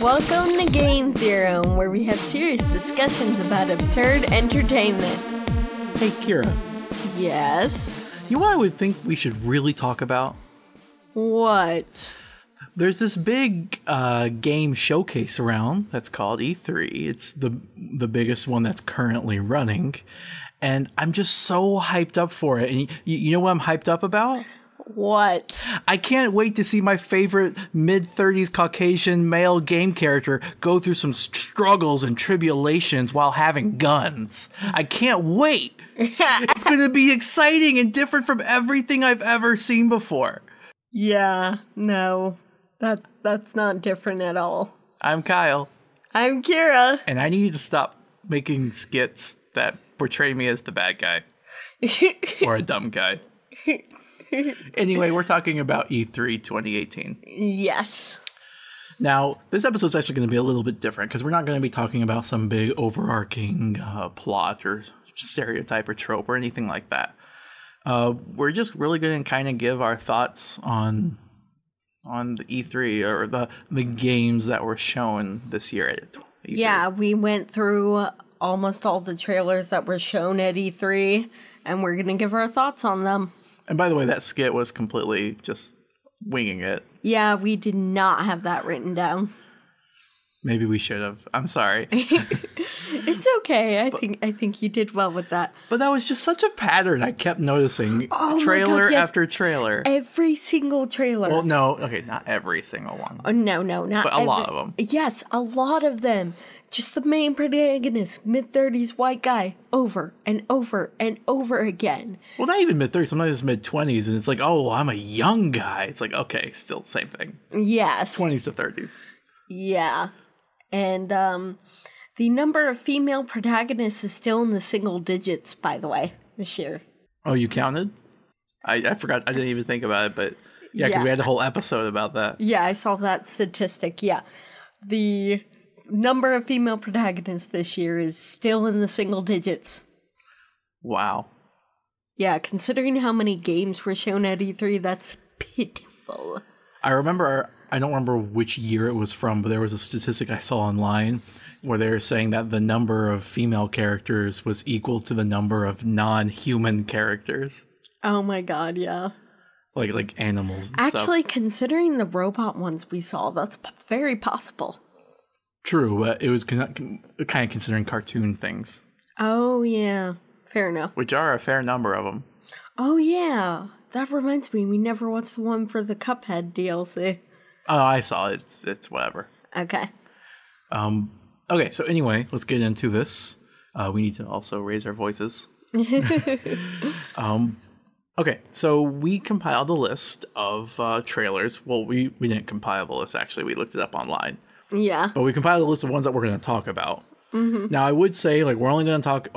Welcome to Game Theorem, where we have serious discussions about absurd entertainment. Hey, Kira. Yes? You know what I would think we should really talk about? What? There's this big game showcase around that's called E3. It's the biggest one that's currently running. And I'm just so hyped up for it. And you know what I'm hyped up about? What? I can't wait to see my favorite mid-30s Caucasian male game character go through some struggles and tribulations while having guns. I can't wait. It's going to be exciting and different from everything I've ever seen before. Yeah, no. That's not different at all. I'm Kyle. I'm Kira. And I need to stop making skits that portray me as the bad guy. Or a dumb guy. Anyway, we're talking about E3 2018. Yes. Now, this episode's actually going to be a little bit different because we're not going to be talking about some big overarching plot or stereotype or trope or anything like that. We're just really going to kind of give our thoughts on the E3 or the games that were shown this year at E3. Yeah, we went through almost all the trailers that were shown at E3, and we're going to give our thoughts on them. And by the way, that skit was completely just winging it. Yeah, we did not have that written down. Maybe we should have. I'm sorry. It's okay. I think you did well with that. But that was just such a pattern I kept noticing. Oh trailer my God, yes. after trailer. Every single trailer. Well, no. Okay, not every single one. No, not But a lot of them. Yes, a lot of them. Just the main protagonist, mid-30s white guy, over and over and over again. Well, not even mid-30s. Sometimes it's mid-20s, and it's like, oh, I'm a young guy. It's like, okay, still same thing. Yes. 20s to 30s. Yeah. And the number of female protagonists is still in the single digits, by the way, this year. Oh, you counted? I forgot. I didn't even think about it, but yeah, because we had a whole episode about that. Yeah, I saw that statistic. Yeah. The number of female protagonists this year is still in the single digits. Wow. Yeah, considering how many games were shown at E3, that's pitiful. I don't remember which year it was from, but there was a statistic I saw online where they were saying that the number of female characters was equal to the number of non-human characters. Oh my God, yeah. Like animals and Actually, stuff. considering the robot ones we saw, that's very possible. True, but it was kind of considering cartoon things. Oh, yeah. Fair enough. Which are a fair number of them. Oh, yeah. That reminds me, we never watched the one for the Cuphead DLC. Oh, I saw it. It's whatever. Okay. Okay, so anyway, let's get into this. We need to also raise our voices. Okay, so we compiled a list of trailers. Well, we didn't compile the list, actually. We looked it up online. Yeah. But we compiled a list of ones that we're going to talk about. Mm-hmm. Now, I would say, we're only going to talk,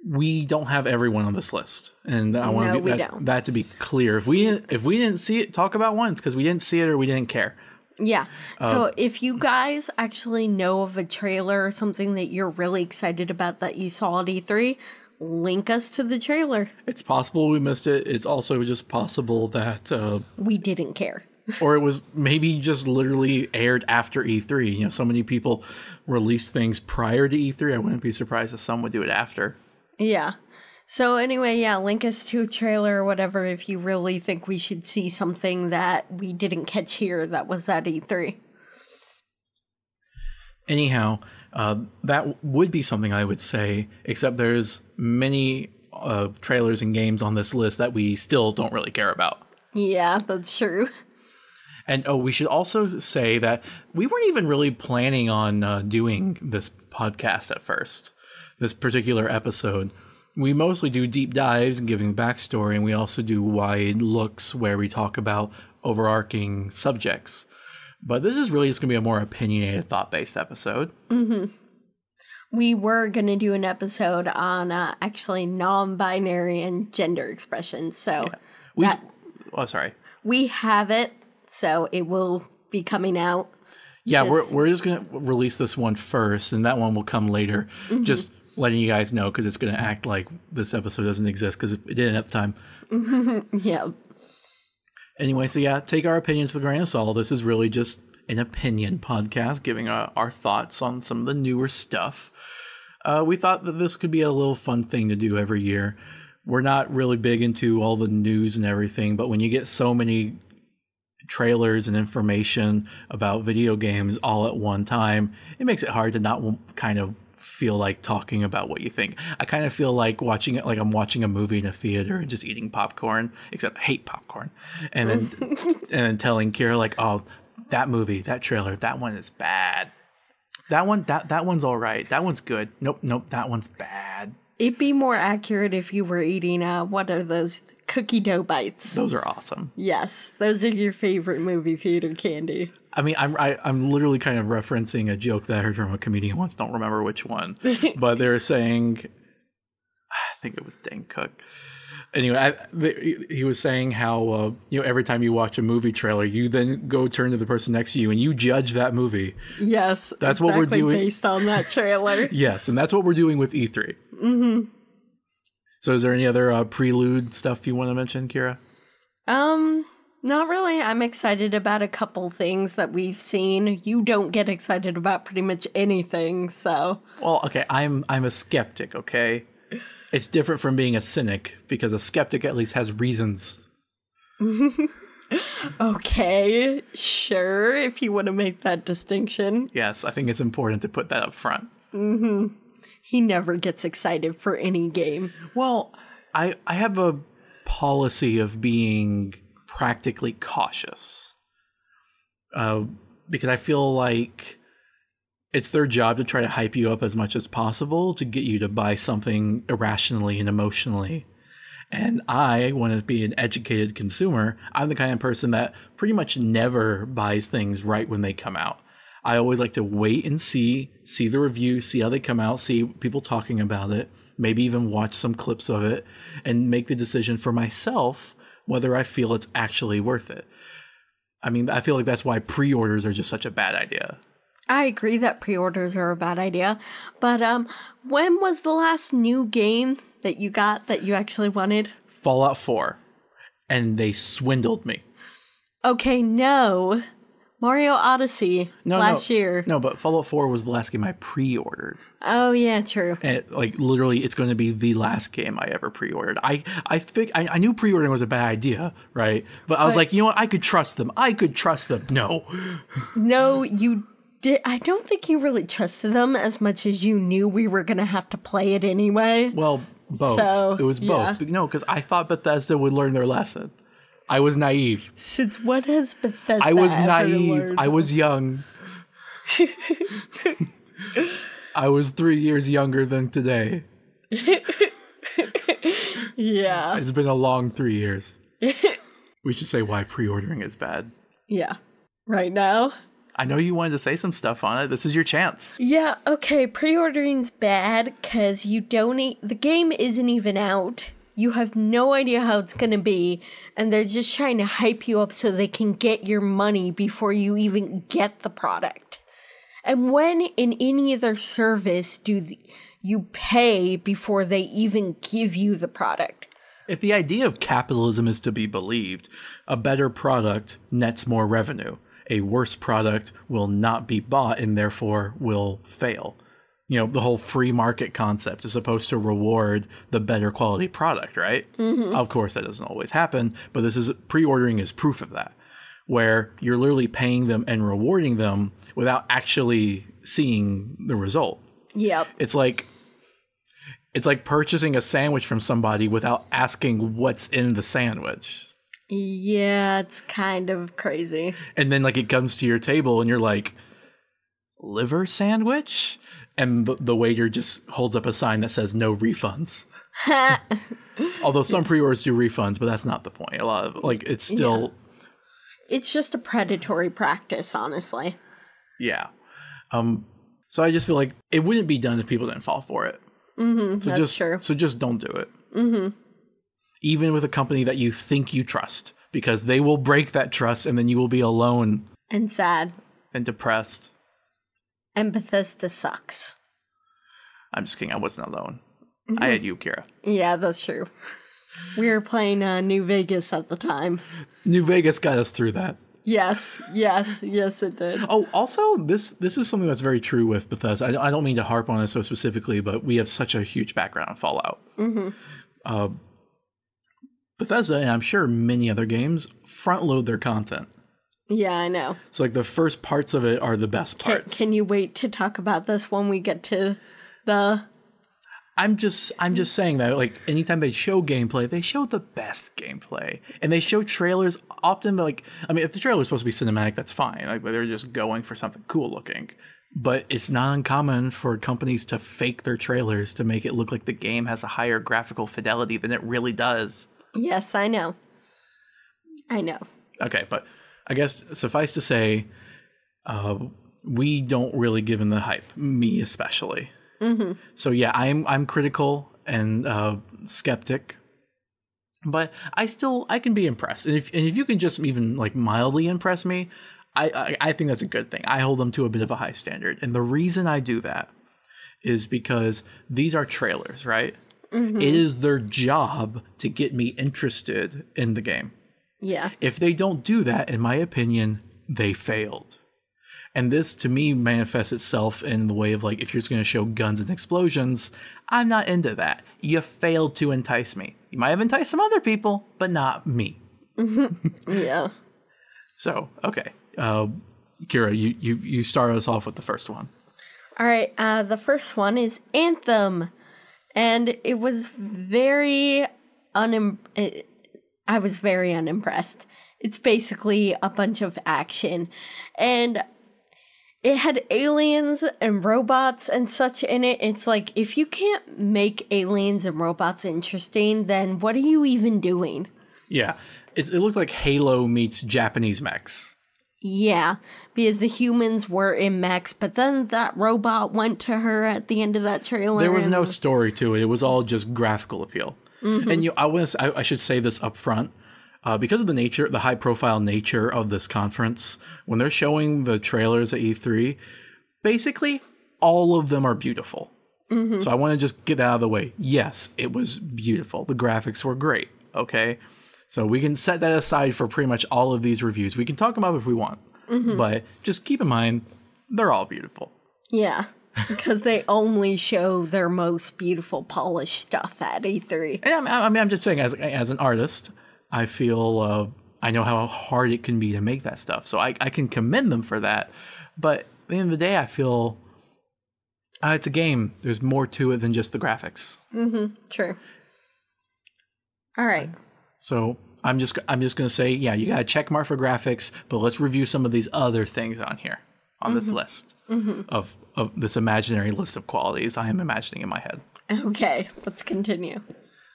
we don't have everyone on this list. And I want that to be clear. If we didn't see it, talk about one, it's because we didn't see it or we didn't care. Yeah. So if you guys actually know of a trailer or something that you're really excited about that you saw at E3, link us to the trailer. It's possible we missed it. It's also just possible that we didn't care. Or it was maybe just literally aired after E3. You know, so many people released things prior to E3. I wouldn't be surprised if some would do it after. Yeah. So anyway, yeah, link us to a trailer or whatever if you really think we should see something that we didn't catch here that was at E3. Anyhow, that would be something I would say, except there's many trailers and games on this list that we still don't really care about. Yeah, that's true. And we should also say that we weren't even really planning on doing this podcast at first, this particular episode. We mostly do deep dives and giving backstory, and we also do wide looks where we talk about overarching subjects. But this is really just going to be a more opinionated, thought-based episode. Mm-hmm. We were going to do an episode on actually non-binary and gender expressions. So we have it. So it will be coming out. Yeah, we're just going to release this one first, and that one will come later. Mm-hmm. Just letting you guys know, because it's going to act like this episode doesn't exist, because it didn't have time. Yeah. Anyway, so yeah, take our opinions with a grain of salt. This is really just an opinion podcast, giving our thoughts on some of the newer stuff. We thought that this could be a little fun thing to do every year. We're not really big into all the news and everything, but when you get so many trailers and information about video games all at one time, it makes it hard to not kind of feel like talking about what you think. I kind of feel like watching it like I'm watching a movie in a theater and just eating popcorn, except I hate popcorn. And then telling Kira like, oh, that movie, that trailer, that one is bad. That one's all right. That one's good. Nope, that one's bad. It'd be more accurate if you were eating, what are those? Cookie dough bites. Those are awesome. Yes, those are your favorite movie theater candy. I mean, I'm literally kind of referencing a joke that I heard from a comedian once. Don't remember which one, but they were saying, I think it was Dane Cook. Anyway, he was saying how every time you watch a movie trailer, you then go turn to the person next to you and you judge that movie. Yes, that's exactly what we're doing based on that trailer. Yes, and that's what we're doing with E3. Mm-hmm. So is there any other prelude stuff you want to mention, Kira? Not really. I'm excited about a couple things that we've seen. You don't get excited about pretty much anything, so. Well, okay, I'm a skeptic, okay? It's different from being a cynic, because a skeptic at least has reasons. Okay, sure, if you want to make that distinction. Yes, I think it's important to put that up front. Mm-hmm. He never gets excited for any game. Well, I have a policy of being practically cautious. Because I feel like it's their job to try to hype you up as much as possible to get you to buy something irrationally and emotionally. And I want to be an educated consumer. I'm the kind of person that pretty much never buys things right when they come out. I always like to wait and see the review, see how they come out, see people talking about it, maybe even watch some clips of it, and make the decision for myself whether I feel it's actually worth it. I mean, I feel like that's why pre-orders are just such a bad idea. I agree that pre-orders are a bad idea, but when was the last new game that you got that you actually wanted? Fallout 4, and they swindled me. Okay, no. Mario Odyssey last year. No, but Fallout 4 was the last game I pre-ordered. Oh, yeah, true. And literally, it's going to be the last game I ever pre-ordered. I knew pre-ordering was a bad idea, right? But I was like, you know what? I could trust them. No. No, you did. I don't think you really trusted them as much as you knew we were going to have to play it anyway. Well, both. So, it was both. Yeah. No, because I thought Bethesda would learn their lesson. I was naive. Since when has Bethesda I was ever naive. learned? I was young. I was 3 years younger than today. Yeah. It's been a long 3 years. We should say why pre-ordering is bad. Yeah. Right now? I know you wanted to say some stuff on it. This is your chance. Yeah, okay. Pre-ordering's bad because the game isn't even out. You have no idea how it's going to be, and they're just trying to hype you up so they can get your money before you even get the product. And when in any other service do you pay before they even give you the product? If the idea of capitalism is to be believed, a better product nets more revenue. A worse product will not be bought and therefore will fail. You know, the whole free market concept is supposed to reward the better quality product, right? Mm-hmm. Of course, that doesn't always happen, but pre-ordering is proof of that, where you're literally paying them and rewarding them without actually seeing the result. Yep. It's like purchasing a sandwich from somebody without asking what's in the sandwich. Yeah, it's kind of crazy. And then it comes to your table and you're like, liver sandwich? And the waiter just holds up a sign that says no refunds. Although some pre-orders do refunds, but that's not the point. A lot of it's still... Yeah. It's just a predatory practice, honestly. Yeah. So I just feel like it wouldn't be done if people didn't fall for it. Mm-hmm, so that's true. So just don't do it. Mm-hmm. Even with a company that you think you trust, because they will break that trust and then you will be alone. And sad. And depressed. And Bethesda sucks. I'm just kidding. I wasn't alone. Mm-hmm. I had you, Kira. Yeah, that's true. We were playing New Vegas at the time. New Vegas got us through that. Yes, it did. Oh, also, this is something that's very true with Bethesda. I don't mean to harp on it so specifically, but we have such a huge background on Fallout. Bethesda, and I'm sure many other games, front load their content. Yeah, I know. So like the first parts of it are the best parts. Can you wait to talk about this when we get to the... I'm just saying that, like, anytime they show gameplay, they show the best gameplay. And they show trailers often, like, I mean, if the trailer is supposed to be cinematic, that's fine. Like, they're just going for something cool looking. But it's not uncommon for companies to fake their trailers to make it look like the game has a higher graphical fidelity than it really does. Yes, I know. Okay, but I guess suffice to say, we don't really give in the hype, me especially. So yeah, I'm critical and skeptic, but I can be impressed. And if you can just even like mildly impress me, I think that's a good thing. I hold them to a bit of a high standard, and the reason I do that is because these are trailers, right? It is their job to get me interested in the game. Yeah. If they don't do that, in my opinion, they failed. And this, to me, manifests itself in the way of, like, if you're just going to show guns and explosions, I'm not into that. You failed to entice me. You might have enticed some other people, but not me. Yeah. So, okay. Kira, you start us off with the first one. All right. The first one is Anthem. And it was I was very unimpressed. It's basically a bunch of action. And it had aliens and robots and such in it. It's like, if you can't make aliens and robots interesting, then what are you even doing? Yeah. It looked like Halo meets Japanese mechs. Yeah, because the humans were in mechs, but then that robot went to her at the end of that trailer. There was no story to it. It was all just graphical appeal. And I should say this up front. Because of the high-profile nature of this conference, when they're showing the trailers at E3, basically all of them are beautiful. So I want to just get that out of the way. Yes, it was beautiful. The graphics were great, okay? So we can set that aside for pretty much all of these reviews. We can talk about it if we want. But just keep in mind, they're all beautiful. Yeah, because they only show their most beautiful, polished stuff at E3. And I'm just saying, as an artist, I feel I know how hard it can be to make that stuff. So I can commend them for that. But at the end of the day, I feel it's a game. There's more to it than just the graphics. True. All right. So I'm just going to say, yeah, you got a check mark for graphics, but let's review some of these other things on here, on this list of this imaginary list of qualities I am imagining in my head. Okay, let's continue.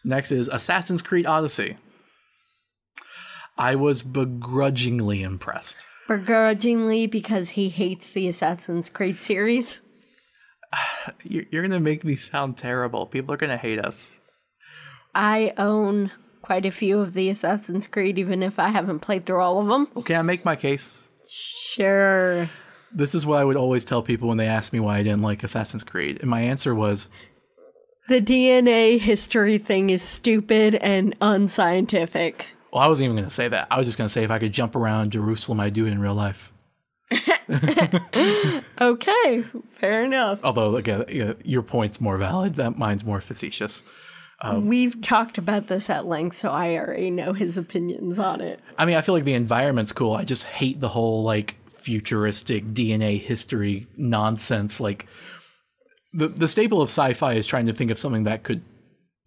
Next is Assassin's Creed Odyssey. I was begrudgingly impressed. Begrudgingly because he hates the Assassin's Creed series? You're going to make me sound terrible. People are going to hate us. I own quite a few of the Assassin's Creed, even if I haven't played through all of them. Well, can I make my case? Sure. This is what I would always tell people when they ask me why I didn't like Assassin's Creed. And my answer was, the DNA history thing is stupid and unscientific. Well, I wasn't even going to say that. I was just going to say if I could jump around Jerusalem, I'd do it in real life. Okay, fair enough. Although, again, your point's more valid. Mine's more facetious. We've talked about this at length, so I already know his opinions on it. I mean, I feel like the environment's cool. I just hate the whole, like, futuristic DNA history nonsense. Like, the staple of sci-fi is trying to think of something that could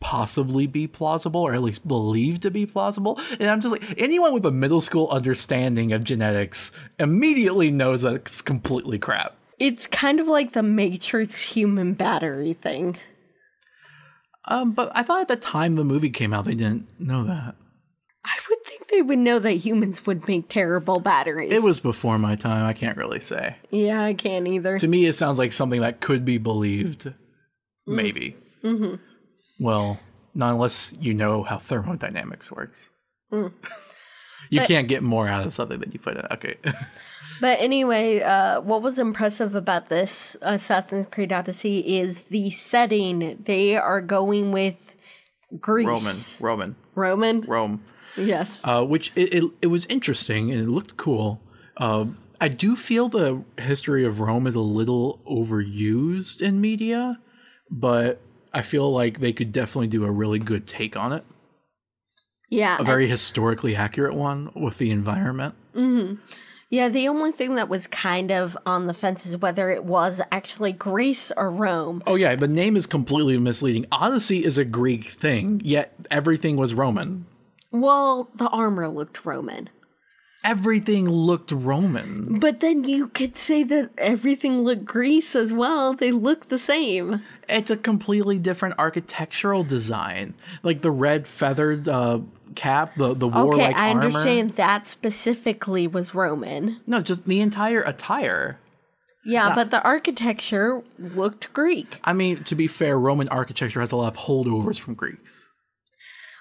possibly be plausible, or at least believed to be plausible. And I'm just like, anyone with a middle school understanding of genetics immediately knows that it's completely crap. It's kind of like the Matrix human battery thing. But I thought at the time the movie came out, they didn't know that. I would think they would know that humans would make terrible batteries. It was before my time. I can't really say. Yeah, I can't either. To me, it sounds like something that could be believed. Maybe. Well, not unless you know how thermodynamics works. You can't get more out of something than you put in. Okay. But anyway, what was impressive about this Assassin's Creed Odyssey is the setting. They are going with Greece. Roman. Roman? Rome. Yes. Which it was interesting and it looked cool. I do feel the history of Rome is a little overused in media, but I feel like they could definitely do a really good take on it. Yeah. A very historically accurate one with the environment. Mm-hmm. Yeah, the only thing that was kind of on the fence is whether it was actually Greece or Rome. Oh yeah, the name is completely misleading. Odyssey is a Greek thing, yet everything was Roman. Well, the armor looked Roman. Everything looked Roman. But then you could say that everything looked Greece as well. They look the same. It's a completely different architectural design. Like the red feathered cap, the warlike armor. Okay, I understand that specifically was Roman. No, just the entire attire. Yeah, but the architecture looked Greek. I mean, to be fair, Roman architecture has a lot of holdovers from Greeks.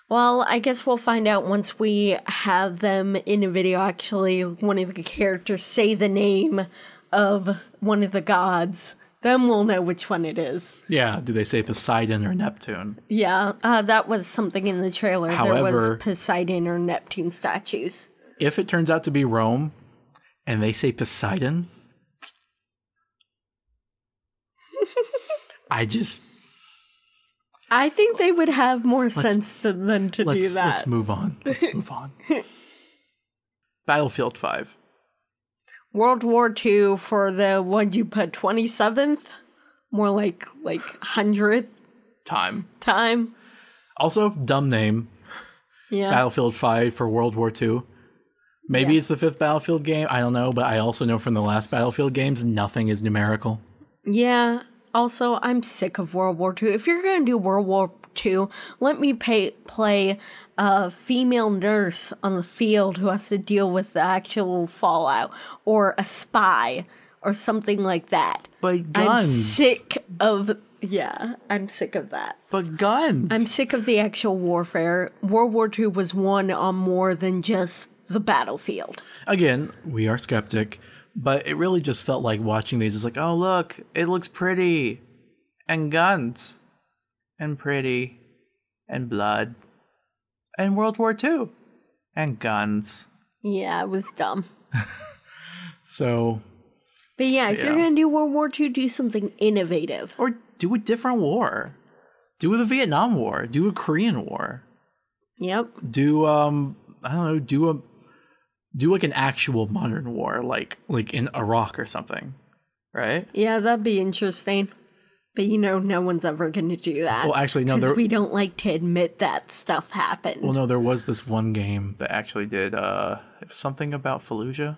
Well, I guess we'll find out once we have them in a video. Actually, one of the characters say the name of one of the gods. Then we'll know which one it is. Yeah, do they say Poseidon or Neptune? Yeah, that was something in the trailer. However, there was Poseidon or Neptune statues. If it turns out to be Rome and they say Poseidon, I think they would have more sense than to do that. Let's move on. Battlefield 5. World War II for the one you put 27th? More like 100th time. Also, dumb name. Yeah. Battlefield 5 for World War II. Maybe it's the 5th Battlefield game. I don't know, but I also know from the last Battlefield games, nothing is numerical. Yeah. Also, I'm sick of World War II. If you're going to do World War II, let me play a female nurse on the field who has to deal with the actual fallout, or a spy, or something like that. But guns. I'm sick of that. But guns. I'm sick of the actual warfare. World War II was won on more than just the battlefield. Again, we are skeptic. But it really just felt like watching these. It's like, oh, look, it looks pretty. And guns. And pretty. And blood. And World War II. And guns. Yeah, it was dumb. So. But yeah, if you're going to do World War II, do something innovative. Or do a different war. Do the Vietnam War. Do a Korean War. Yep. Do, I don't know, do like an actual modern war, like in Iraq or something, right? Yeah, that'd be interesting. But no one's ever going to do that. Well, actually, no. Because we don't like to admit that stuff happened. Well, no, there was this one game that actually did something about Fallujah.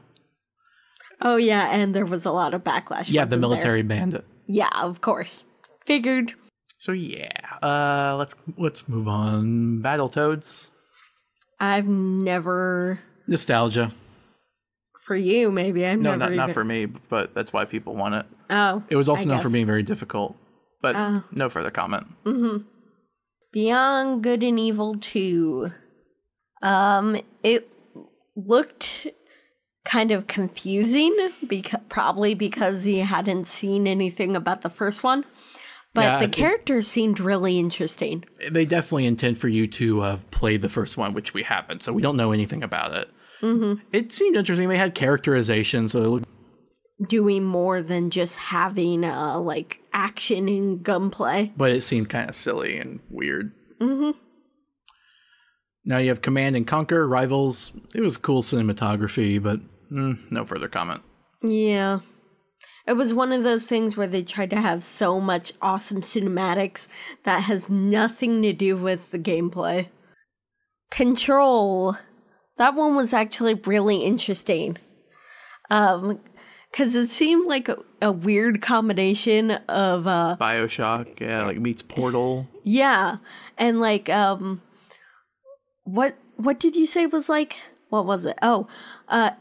Oh, yeah, and there was a lot of backlash. Yeah, the military banned it. Yeah, of course. Figured. So yeah, let's move on. Battletoads. I've never... Nostalgia. For you, maybe. Not for me, but that's why people want it. Oh, it was also known for being very difficult, but no further comment. Mm-hmm. Beyond Good and Evil 2. It looked kind of confusing, probably because he hadn't seen anything about the first one. But the characters seemed really interesting. They definitely intend for you to play the first one, which we haven't, so we don't know anything about it. Mm-hmm. It seemed interesting. They had characterization, so they looked... Doing more than just having action and gunplay. But it seemed kind of silly and weird. Mm-hmm. Now you have Command and Conquer, Rivals. It was cool cinematography, but no further comment. Yeah. It was one of those things where they tried to have so much awesome cinematics that has nothing to do with the gameplay. Control. That one was actually really interesting. Because it seemed like a weird combination of... BioShock, meets Portal. Yeah. And what did you say was like... What was it? Oh,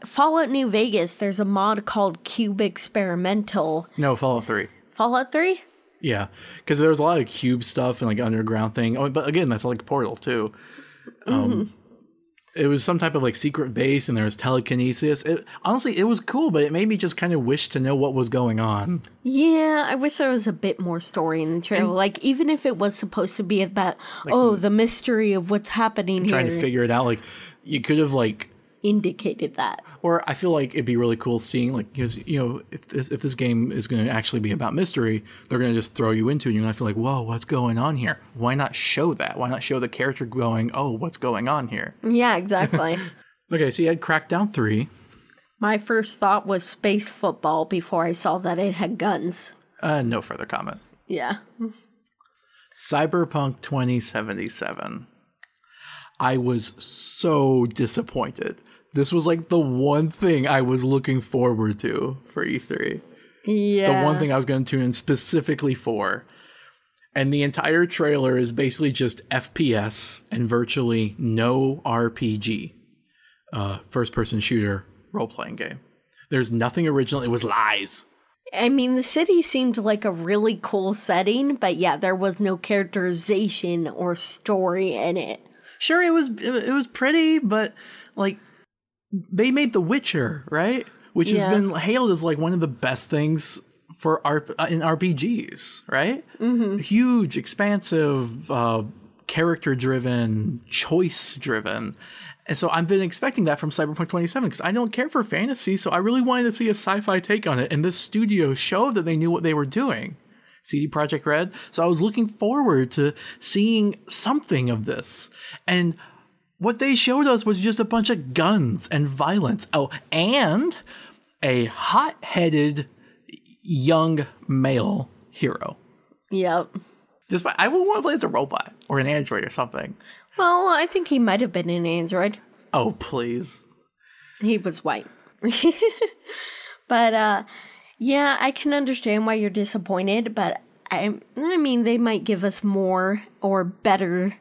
Fallout New Vegas, there's a mod called Cube Experimental. No, Fallout 3. Fallout 3? Yeah, because there was a lot of cube stuff and underground thing. Oh, but again, that's like Portal too. It was some type of like secret base, and there was telekinesis. Honestly, it was cool, but it made me just kind of wish to know what was going on. Yeah, I wish there was a bit more story in the trailer. Like, even if it was supposed to be about, the mystery of what's happening here. Trying to figure it out. Like, you could have like indicated that. Or I feel like it'd be really cool seeing, like, because, you know, if this game is going to actually be about mystery, they're going to just throw you into it, and you're going to feel like, whoa, what's going on here? Why not show that? Why not show the character going, oh, what's going on here? Yeah, exactly. Okay, so you had Crackdown 3. My first thought was space football before I saw that it had guns. No further comment. Yeah. Cyberpunk 2077. I was so disappointed. This was like the one thing I was looking forward to for E3. Yeah. The one thing I was going to tune in specifically for. And the entire trailer is basically just FPS and virtually no RPG. First-person shooter role-playing game. There's nothing original. It was lies. I mean, the city seemed like a really cool setting, but yeah, there was no characterization or story in it. Sure, it was pretty, but like they made The Witcher, right? Which has been hailed as like one of the best things for in RPGs, right? Mm-hmm. Huge, expansive, character-driven, choice-driven. And so I've been expecting that from Cyberpunk 2077 because I don't care for fantasy, so I really wanted to see a sci-fi take on it. And this studio showed that they knew what they were doing. CD Projekt Red. So I was looking forward to seeing something of this. And what they showed us was just a bunch of guns and violence. Oh, and a hot-headed young male hero. Yep. I would want to play as a robot or an android or something. Well, I think he might have been an android. Oh, please. He was white. But, yeah, I can understand why you're disappointed, but I mean, they might give us more or better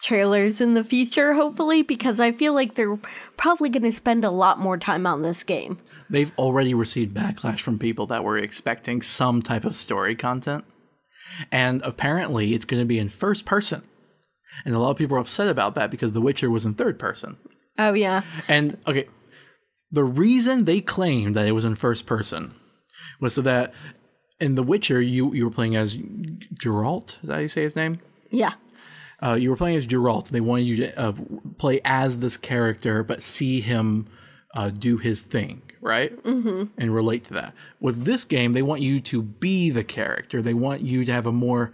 trailers in the future, hopefully, because I feel like they're probably going to spend a lot more time on this game. They've already received backlash from people that were expecting some type of story content. And apparently it's going to be in first person. And a lot of people are upset about that because The Witcher was in third person. Oh, yeah. And, okay, the reason they claimed that it was in first person was so that in The Witcher, you were playing as Geralt. Is that how you say his name? Yeah. You were playing as Geralt. They wanted you to play as this character, but see him do his thing, right? Mm-hmm. And relate to that. With this game, they want you to be the character. They want you to have a more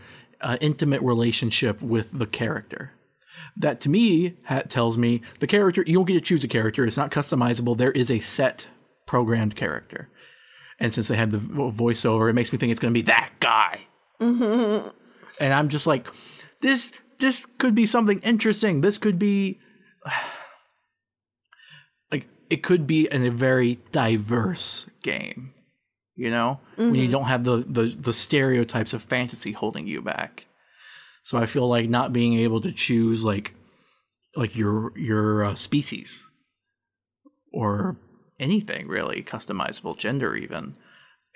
intimate relationship with the character. That, to me, tells me the character, you don't get to choose a character. It's not customizable. There is a set programmed character. And since they had the voiceover, it makes me think it's going to be that guy. Mm-hmm. And I'm just like, this could be something interesting. This could be, like, it could be a very diverse game, you know? Mm-hmm. When you don't have the stereotypes of fantasy holding you back. So I feel like not being able to choose, like your species or anything really customizable, gender even,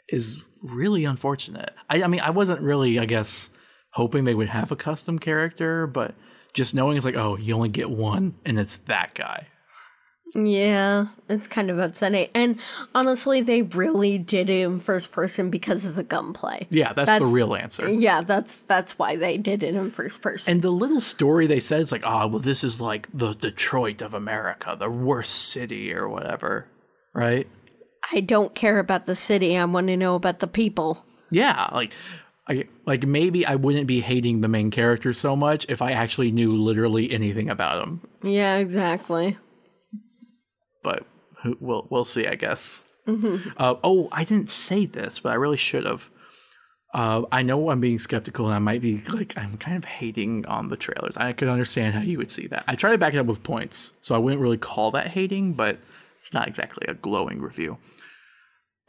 is really unfortunate. I mean, I wasn't really, I guess, hoping they would have a custom character, but just knowing it's like, oh, you only get one and it's that guy. Yeah, it's kind of upsetting. And honestly, they really did it in first person because of the gunplay. Yeah, that's the real answer. Yeah, that's why they did it in first person. And the little story they said, it's like, oh, well, this is like the Detroit of America, the worst city or whatever, right? I don't care about the city. I want to know about the people. Yeah, like maybe I wouldn't be hating the main character so much if I actually knew literally anything about him. Yeah, exactly. But we'll see, I guess. Mm-hmm. I didn't say this, but I really should have. I know I'm being skeptical, and I might be like, I'm kind of hating on the trailers. I could understand how you would see that. I try to back it up with points, so I wouldn't really call that hating, but it's not exactly a glowing review.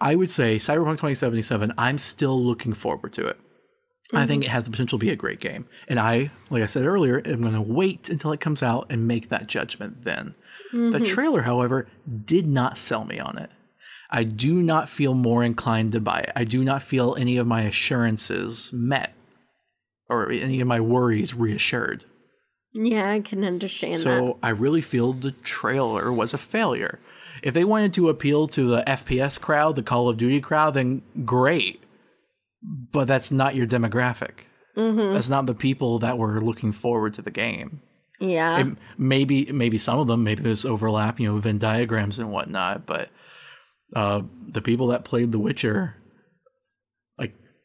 I would say Cyberpunk 2077, I'm still looking forward to it. Mm-hmm. I think it has the potential to be a great game. And I, like I said earlier, am going to wait until it comes out and make that judgment then. Mm-hmm. The trailer, however, did not sell me on it. I do not feel more inclined to buy it. I do not feel any of my assurances met or any of my worries reassured. Yeah, I can understand that. So I really feel the trailer was a failure. If they wanted to appeal to the FPS crowd, the Call of Duty crowd, then great. But that's not your demographic. That's not the people that were looking forward to the game. Yeah. Maybe some of them, maybe there's overlap, Venn diagrams and whatnot, but the people that played The Witcher,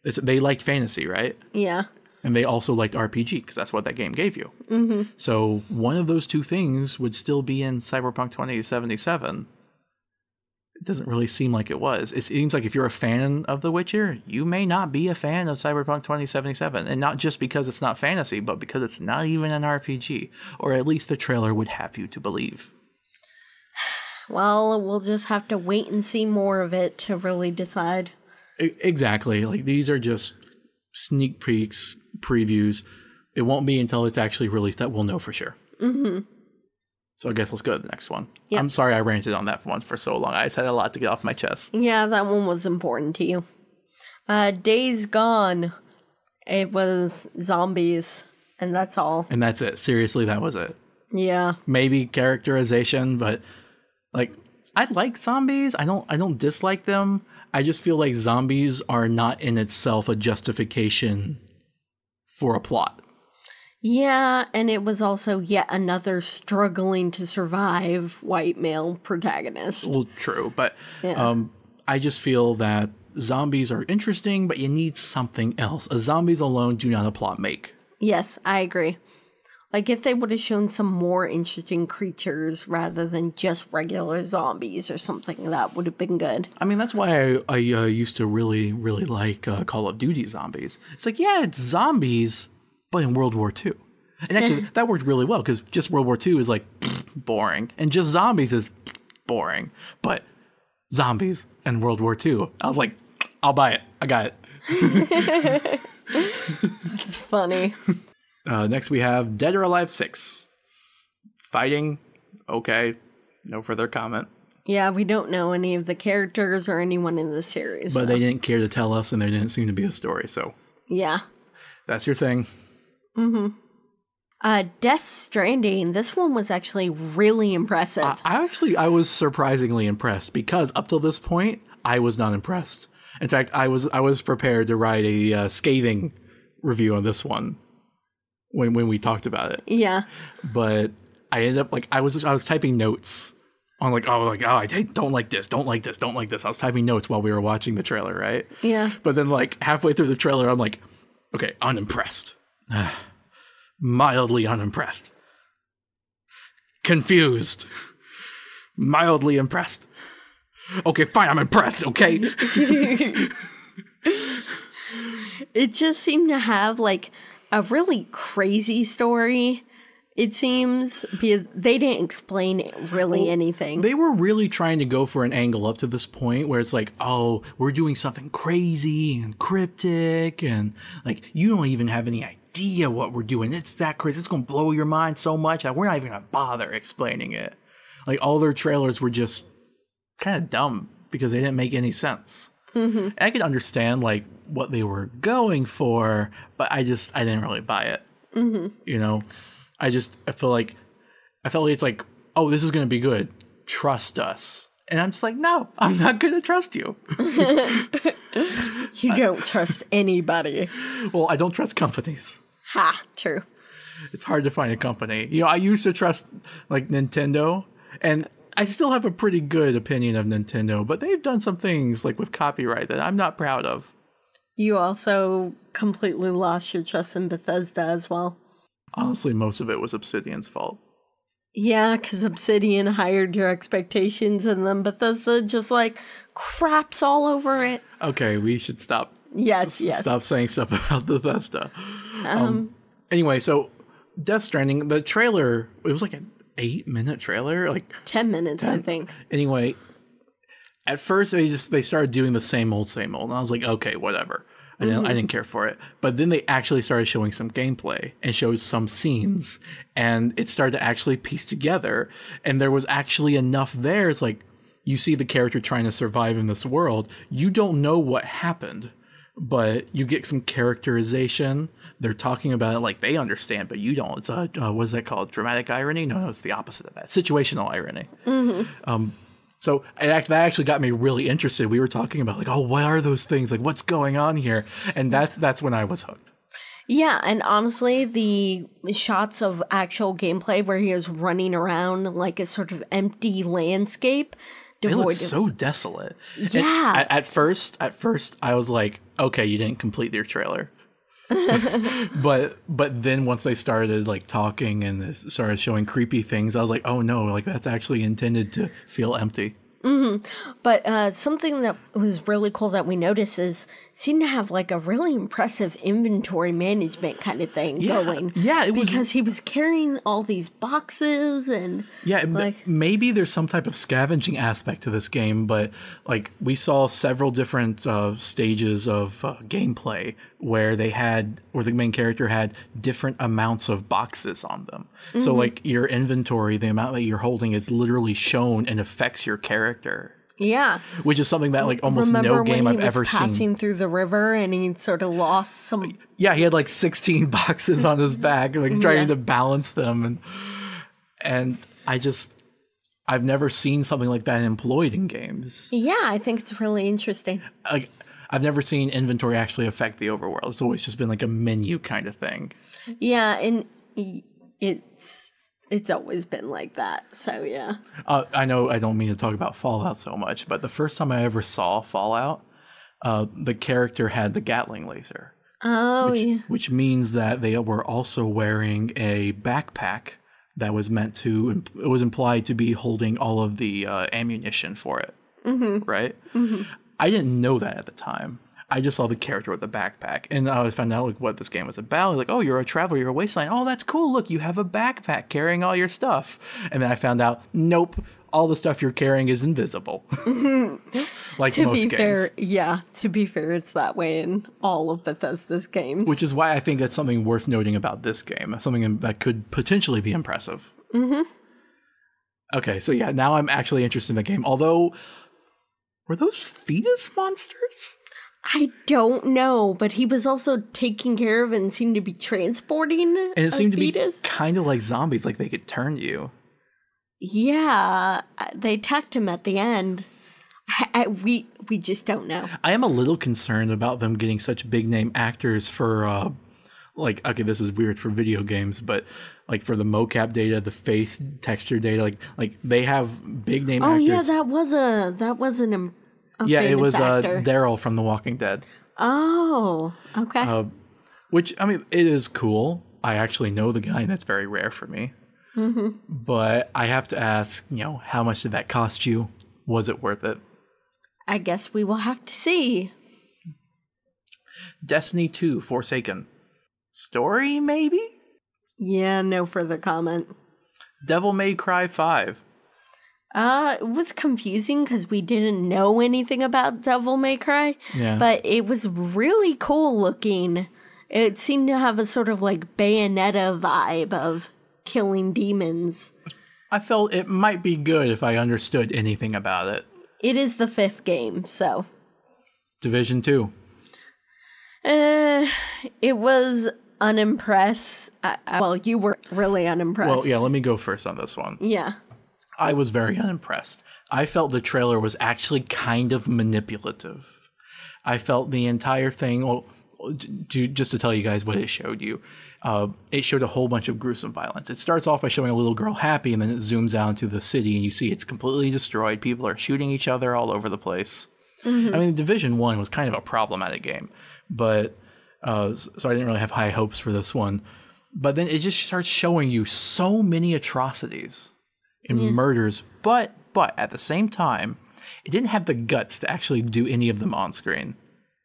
they liked fantasy, right? Yeah. And they also liked RPG, because that's what that game gave you. So one of those two things would still be in Cyberpunk 2077. It doesn't really seem like it was. It seems like if you're a fan of The Witcher, you may not be a fan of Cyberpunk 2077. And not just because it's not fantasy, but because it's not even an RPG. Or at least the trailer would have you to believe. Well, we'll just have to wait and see more of it to really decide. Exactly. Like, these are just sneak peeks, previews. It won't be until it's actually released that we'll know for sure. So I guess let's go to the next one. Yep. I'm sorry I ranted on that one for so long. I just had a lot to get off my chest. Yeah, that one was important to you. Days Gone. It was zombies, and that's all. And that's it. Seriously, that was it. Yeah. Maybe characterization, but I like zombies. I don't dislike them. I just feel like zombies are not in itself a justification for a plot. Yeah, and it was also yet another struggling to survive white male protagonist. Well, true, but I just feel that zombies are interesting, but you need something else. Zombies alone do not a plot make. Yes, I agree. Like, if they would have shown some more interesting creatures rather than just regular zombies or something, that would have been good. I mean, that's why I used to really, really like Call of Duty zombies. It's like, yeah, it's zombies, but in World War II. And actually, that worked really well, because just World War II is like boring, and just zombies is boring. But zombies and World War II, I was like, I'll buy it. I got it. That's funny. Next, we have Dead or Alive 6. Fighting, okay. No further comment. Yeah, we don't know any of the characters or anyone in the series. But they didn't care to tell us, and there didn't seem to be a story, so. Yeah. That's your thing. Death Stranding. This one was actually really impressive. I was surprisingly impressed, because up till this point, I was not impressed. In fact, I was prepared to write a scathing review on this one when we talked about it. Yeah. But I ended up I was typing notes on I don't like this. I was typing notes while we were watching the trailer, right? Yeah. But then halfway through the trailer, I'm like, okay, unimpressed. Mildly unimpressed. Confused. Mildly impressed. Okay, fine, I'm impressed, okay? It just seemed to have a really crazy story, it seems, because they didn't explain really anything. They were really trying to go for an angle up to this point where it's like, oh, we're doing something crazy and cryptic, and you don't even have any idea what we're doing. It's that crazy. It's going to blow your mind so much that we're not even going to bother explaining it. All their trailers were just kind of dumb because they didn't make any sense. And I could understand what they were going for, but I didn't really buy it. I felt like it's like, oh, this is going to be good. Trust us. And I'm just like, no, I'm not going to trust you. You don't trust anybody. Well, I don't trust companies. Ha, true. It's hard to find a company. I used to trust Nintendo, and I still have a pretty good opinion of Nintendo, but they've done some things with copyright that I'm not proud of. You also completely lost your trust in Bethesda as well. Honestly, most of it was Obsidian's fault. Yeah, because Obsidian hired your expectations, and then Bethesda just craps all over it. Okay, we should stop. Yes. Stop saying stuff about Bethesda. Anyway, so Death Stranding, the trailer, it was an 8-minute trailer, 10 minutes, I think. Anyway, at first they started doing the same old, and I was like, okay, whatever. I didn't care for it. But then they actually started showing some gameplay and showed some scenes, and it started to actually piece together, and there was actually enough there. It's you see the character trying to survive in this world. You don't know what happened, but you get some characterization. They're talking about it like they understand, but you don't. It's what is that called? Dramatic irony? No, it's the opposite of that. Situational irony. So that actually got me really interested. We were talking about like, oh, what are those things? Like, what's going on here? And that's when I was hooked. Yeah, and honestly, the shots of actual gameplay where he is running around like a sort of empty landscape. It looks so desolate. Yeah. At first, I was like, okay, you didn't complete your trailer. but then once they started like talking and started showing creepy things, I was like, oh no, like that's actually intended to feel empty. But something that was really cool that we noticed is seemed to have like a really impressive inventory management kind of thing going. Yeah, it was because he was carrying all these boxes and maybe there's some type of scavenging aspect to this game, but like we saw several different stages of gameplay where the main character had different amounts of boxes on them. So like your inventory, the amount that you're holding is literally shown and affects your character. Yeah. Which is something that like almost no game I've ever seen. Passing through the river and he sort of lost some. Yeah, he had like 16 boxes on his back, like trying to balance them, and I've never seen something like that employed in games. Yeah, I think it's really interesting. Like I've never seen inventory actually affect the overworld. It's always just been like a menu kind of thing. Yeah, and it's always been like that, so yeah. I know I don't mean to talk about Fallout so much, but the first time I ever saw Fallout, the character had the Gatling laser. Oh, which means that they were also wearing a backpack that was it was implied to be holding all of the ammunition for it, right? I didn't know that at the time. I just saw the character with the backpack, and I found out like what this game was about. Like, oh, you're a traveler, you're a wasteland. Oh, that's cool. Look, you have a backpack carrying all your stuff. And then I found out, nope, all the stuff you're carrying is invisible. Like to most be games. fair, yeah. To be fair, it's that way in all of Bethesda's games. Which is why I think that's something worth noting about this game. Something that could potentially be impressive. Okay, so yeah, now I'm actually interested in the game. Although, were those fetus monsters? I don't know, but he was also taking care of and seemed to be transporting and it seemed fetus. To be kind of like zombies, like they could turn you. Yeah, they attacked him at the end. We just don't know. I am a little concerned about them getting such big name actors for like, okay, this is weird for video games, but like for the mocap data, the face texture data, like they have big name actors. Oh yeah, that was an it was actor. Daryl from The Walking Dead. Oh, okay. Which, I mean, it is cool. I actually know the guy, and that's very rare for me. But I have to ask, how much did that cost you? Was it worth it? I guess we will have to see. Destiny 2, Forsaken. Story, maybe? Yeah, no further comment. Devil May Cry 5. It was confusing because we didn't know anything about Devil May Cry, but it was really cool looking. It seemed to have a sort of like Bayonetta vibe of killing demons. I felt it might be good if I understood anything about it. It is the 5th game, so. Division 2. It was unimpressed. Well, you were really unimpressed. Well, yeah, let me go first on this one. Yeah. I was very unimpressed. I felt the trailer was actually kind of manipulative. I felt the entire thing, just to tell you guys what it showed you, it showed a whole bunch of gruesome violence. It starts off by showing a little girl happy, and then it zooms out into the city, and you see it's completely destroyed. People are shooting each other all over the place. I mean, Division 1 was kind of a problematic game, but so I didn't really have high hopes for this one. But then it just starts showing you so many atrocities and murders, but at the same time, it didn't have the guts to actually do any of them on screen.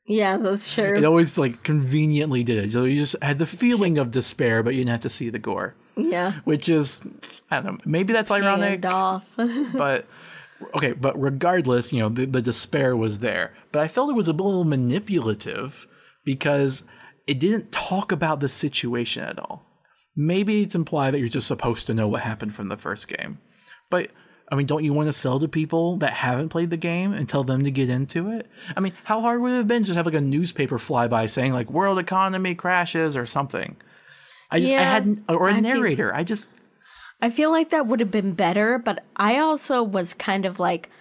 Yeah, that's true. It always like conveniently did it. So you just had the feeling of despair, but you didn't have to see the gore. Yeah. Which is, I don't know, maybe that's ironic. Hand off. but regardless, the despair was there. But I felt it was a little manipulative because it didn't talk about the situation at all. Maybe it's implied that you're just supposed to know what happened from the first game. But I mean, don't you want to sell to people that haven't played the game and tell them to get into it? I mean, how hard would it have been just have like a newspaper flyby saying like world economy crashes or something? I narrator. I feel like that would have been better, but I also was kind of like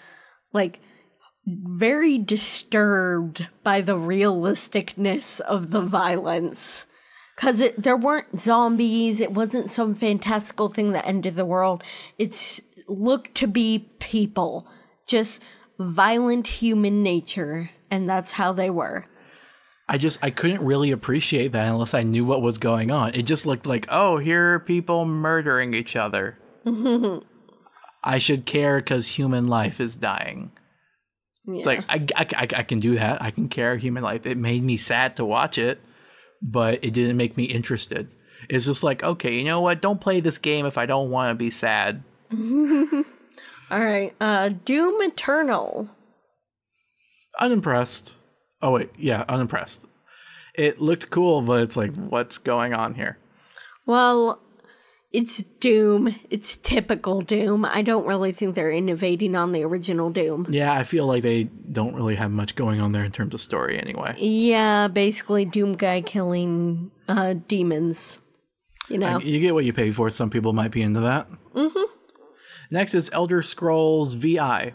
very disturbed by the realisticness of the violence. Because there weren't zombies, it wasn't some fantastical thing that ended the world. It looked to be people, just violent human nature, and that's how they were. I couldn't really appreciate that unless I knew what was going on. It just looked like, oh, here are people murdering each other. I should care because human life is dying. Yeah. It's like, I can do that. I can care human life. It made me sad to watch it, but it didn't make me interested. It's just like, okay, you know what? Don't play this game if I don't want to be sad. All right. Doom Eternal. Unimpressed. Oh, wait. Yeah, unimpressed. It looked cool, but it's like, what's going on here? Well, it's Doom. It's typical Doom. I don't really think they're innovating on the original Doom. Yeah, I feel like they don't really have much going on there in terms of story anyway. Yeah, basically Doom guy killing demons. You know? You get what you pay for. Some people might be into that. Mm-hmm. Next is Elder Scrolls VI.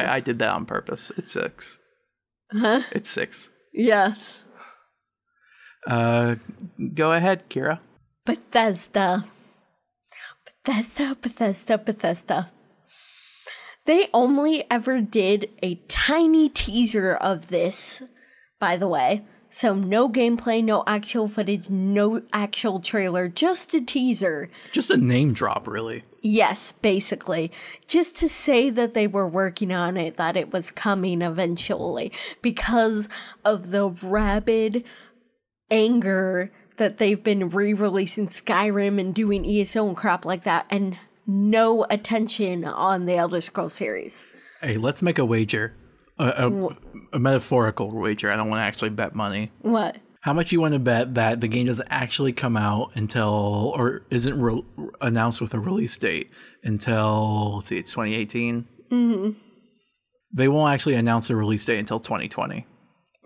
I did that on purpose. It's 6. Huh? It's 6. Yes. Go ahead, Kira. Bethesda. They only ever did a tiny teaser of this, by the way. So no gameplay, no actual footage, no actual trailer, just a teaser. Just a name drop, really. Yes, basically. Just to say that they were working on it, that it was coming eventually, because of the rabid anger that they've been re-releasing Skyrim and doing ESO and crap like that, and no attention on the Elder Scrolls series. Hey, let's make a wager. A metaphorical wager. I don't want to actually bet money. What? How much you want to bet that the game doesn't actually come out until, or isn't announced with a release date until, let's see, it's 2018? Mm-hmm. They won't actually announce a release date until 2020.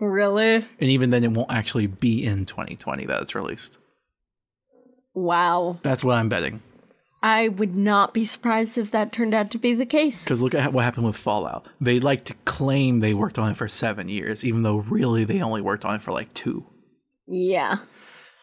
Really? And even then, it won't actually be in 2020 that it's released. Wow. That's what I'm betting. I would not be surprised if that turned out to be the case. Because look at what happened with Fallout. They like to claim they worked on it for 7 years, even though really they only worked on it for like 2. Yeah.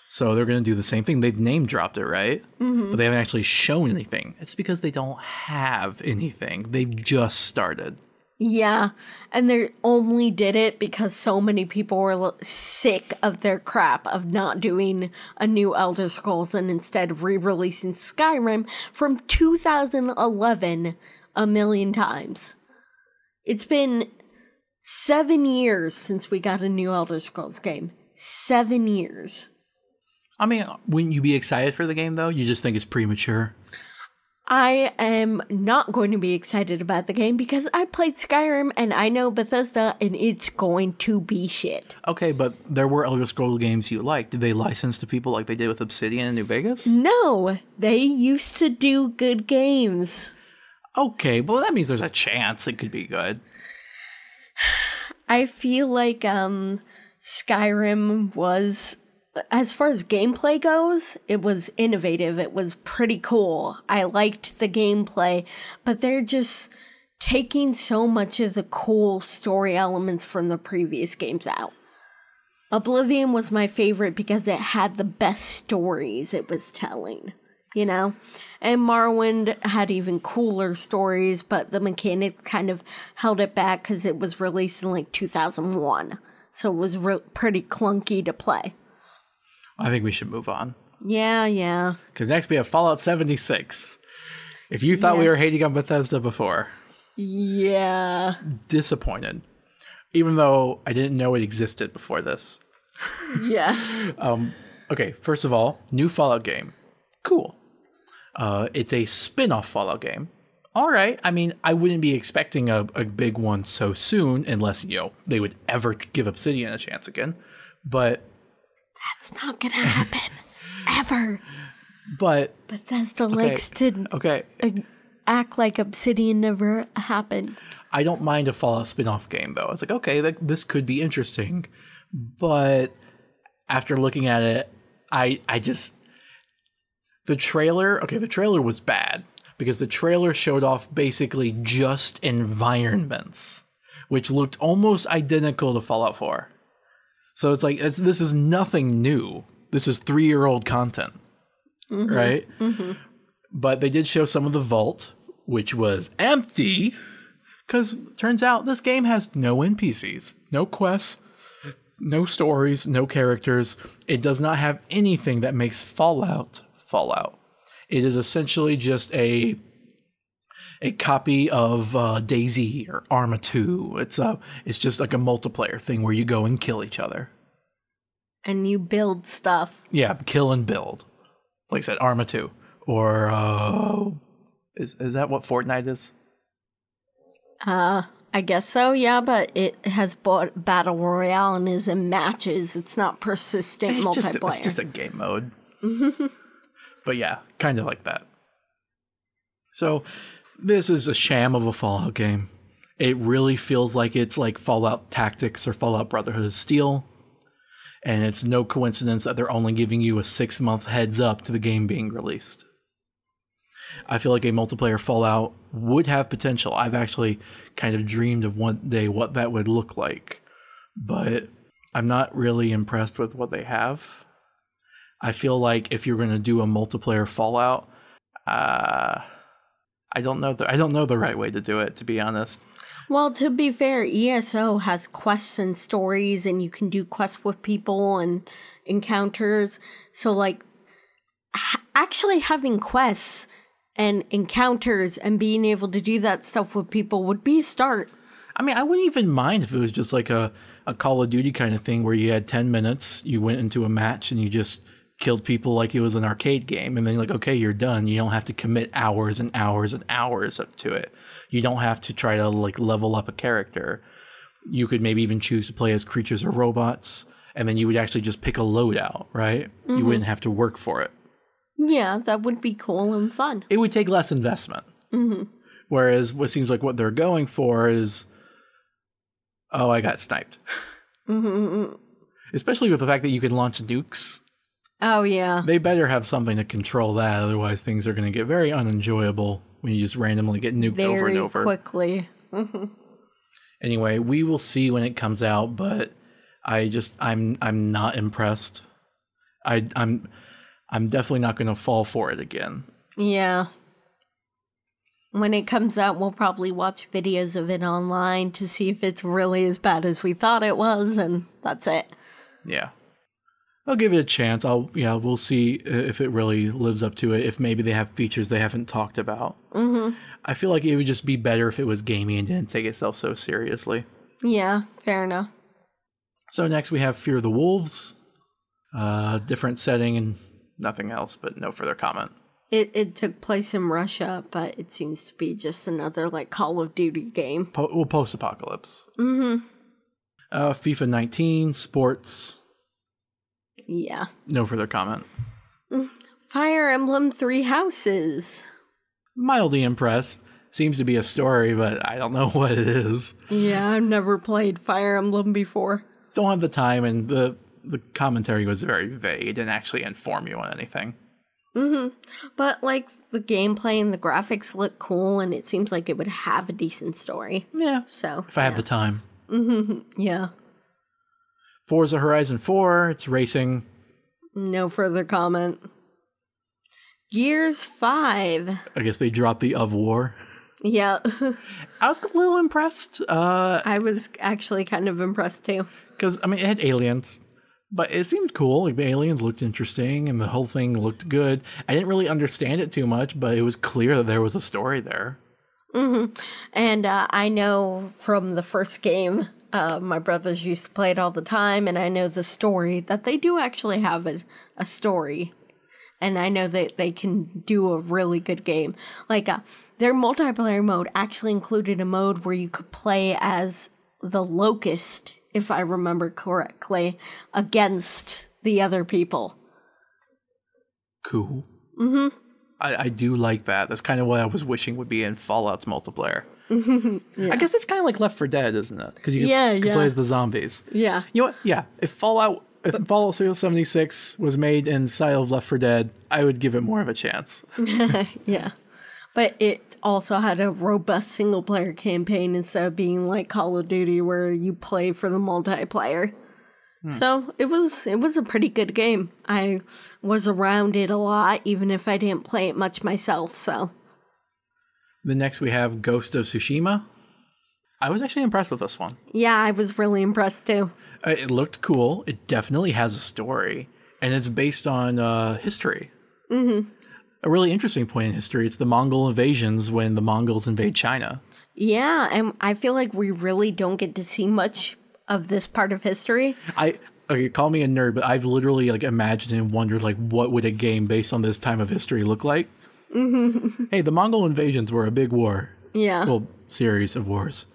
So they're going to do the same thing. They've name dropped it, right? Mm-hmm. But they haven't actually shown anything. It's because they don't have anything. They've just started. Yeah, and they only did it because so many people were sick of their crap of not doing a new Elder Scrolls and instead re-releasing Skyrim from 2011 a million times. It's been 7 years since we got a new Elder Scrolls game. 7 years. I mean, wouldn't you be excited for the game, though? You just think it's premature? I am not going to be excited about the game because I played Skyrim and I know Bethesda and it's going to be shit. Okay, but there were Elder Scrolls games you liked. Did they license to people like they did with Obsidian in New Vegas? No, they used to do good games. Okay, well that means there's a chance it could be good. I feel like Skyrim was... As far as gameplay goes, it was innovative. It was pretty cool. I liked the gameplay, but they're just taking so much of the cool story elements from the previous games out. Oblivion was my favorite because it had the best stories it was telling, you know? And Morrowind had even cooler stories, but the mechanics kind of held it back because it was released in like 2001. So it was pretty clunky to play. I think we should move on. Yeah. Because next we have Fallout 76. If you thought we were hating on Bethesda before. Yeah. Disappointed. Even though I didn't know it existed before this. Yes. Okay, first of all, new Fallout game. Cool. It's a spin-off Fallout game. All right. I mean, I wouldn't be expecting a big one so soon unless, they would ever give Obsidian a chance again. But... That's not gonna happen. Ever. But Bethesda likes to okay, act like Obsidian never happened. I don't mind a Fallout spin-off game though. It's like, okay, this could be interesting. But after looking at it, I just the trailer was bad because the trailer showed off basically just environments, which looked almost identical to Fallout 4. So it's like, this is nothing new. This is 3-year-old content, right? Mm-hmm. But they did show some of the vault, which was empty, because turns out this game has no NPCs, no quests, no stories, no characters. It does not have anything that makes Fallout. It is essentially just a copy of DayZ or Arma 2. It's just like a multiplayer thing where you go and kill each other. And you build stuff. Yeah, kill and build. Like I said, Arma 2. Or is that what Fortnite is? I guess so, yeah, but it has Battle Royale and is in matches. It's not persistent multiplayer. It's just a game mode. But yeah, kind of like that. So this is a sham of a Fallout game. It really feels like it's like Fallout Tactics or Fallout Brotherhood of Steel. And it's no coincidence that they're only giving you a 6-month heads up to the game being released. I feel like a multiplayer Fallout would have potential. I've actually kind of dreamed of one day what that would look like. But I'm not really impressed with what they have. I feel like if you're going to do a multiplayer Fallout, I don't know the right way to do it, to be honest. Well, to be fair, ESO has quests and stories, and you can do quests with people and encounters. So, like, actually having quests and encounters and being able to do that stuff with people would be a start. I mean, I wouldn't even mind if it was just like a Call of Duty kind of thing where you had 10 minutes, you went into a match, and you just killed people like it was an arcade game, and then you're like, okay, you're done. You don't have to commit hours and hours and hours up to it. You don't have to try to like level up a character. You could maybe even choose to play as creatures or robots, and then you would actually just pick a loadout, right? Mm-hmm. You wouldn't have to work for it. Yeah, that would be cool and fun. It would take less investment. Mm-hmm. Whereas what seems like what they're going for is, oh, I got sniped. Mm-hmm. Especially with the fact that you can launch nukes. Oh, yeah. They better have something to control that, otherwise things are going to get very unenjoyable when you just randomly get nuked over and over. Very quickly. Mm-hmm. Anyway, we will see when it comes out, but I'm not impressed. I'm definitely not going to fall for it again. Yeah. When it comes out, we'll probably watch videos of it online to see if it's really as bad as we thought it was, and that's it. Yeah. I'll give it a chance. We'll see if it really lives up to it. If maybe they have features they haven't talked about. Mm-hmm. I feel like it would just be better if it was gamey and didn't take itself so seriously. Yeah, fair enough. So next we have Fear the Wolves. Different setting and nothing else, but no further comment. It took place in Russia, but it seems to be just another like Call of Duty game. Post-apocalypse. Mm-hmm. FIFA 19, sports. Yeah. No further comment. Fire Emblem Three Houses. Mildly impressed. Seems to be a story, but I don't know what it is. Yeah, I've never played Fire Emblem before. Don't have the time, and the commentary was very vague. It didn't actually inform you on anything. Mm-hmm. But, like, the gameplay and the graphics look cool, and it seems like it would have a decent story. Yeah. So, if I have the time. Mm-hmm. Yeah. Forza Horizon 4, it's racing. No further comment. Gears 5. I guess they dropped the of war. Yeah. I was a little impressed. I was actually kind of impressed too. Because, I mean, it had aliens, but it seemed cool. Like, the aliens looked interesting, and the whole thing looked good. I didn't really understand it too much, but it was clear that there was a story there. Mm-hmm. And I know from the first game, my brothers used to play it all the time, and I know the story, that they do actually have a story. And I know that they can do a really good game. Like, their multiplayer mode actually included a mode where you could play as the Locust, if I remember correctly, against the other people. Cool. Mm-hmm. I do like that. That's kind of what I was wishing would be in Fallout's multiplayer. Yeah. I guess it's kind of like Left 4 Dead, isn't it? Because you can play as the zombies. Yeah. You know what? Yeah. If Fallout 76 was made in style of Left 4 Dead, I would give it more of a chance. Yeah. But it also had a robust single-player campaign instead of being like Call of Duty where you play for the multiplayer. So it was a pretty good game. I was around it a lot, even if I didn't play it much myself, so... The next we have Ghost of Tsushima. I was actually impressed with this one. Yeah, I was really impressed too. It looked cool. It definitely has a story. And it's based on history. Mm-hmm. A really interesting point in history. It's the Mongol invasions when the Mongols invade China. Yeah, and I feel like we really don't get to see much of this part of history. Okay, call me a nerd, but I've literally imagined and wondered what would a game based on this time of history look like? Mm-hmm. Hey, the Mongol invasions were a big war. Yeah. Well, series of wars.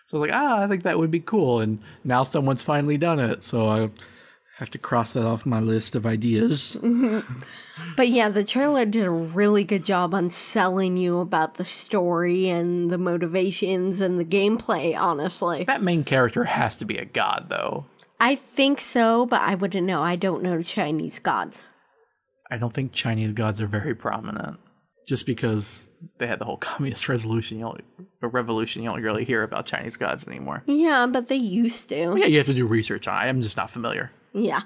So I was like, I think that would be cool. And now someone's finally done it. So I have to cross that off my list of ideas. But yeah, the trailer did a really good job on selling you about the story and the motivations and the gameplay, honestly. That main character has to be a god, though. I think so, but I wouldn't know. I don't know Chinese gods. I don't think Chinese gods are very prominent. Just because they had the whole communist revolution, revolution, you don't really hear about Chinese gods anymore. Yeah, but they used to. Well, yeah, you have to do research on it. I'm just not familiar. Yeah.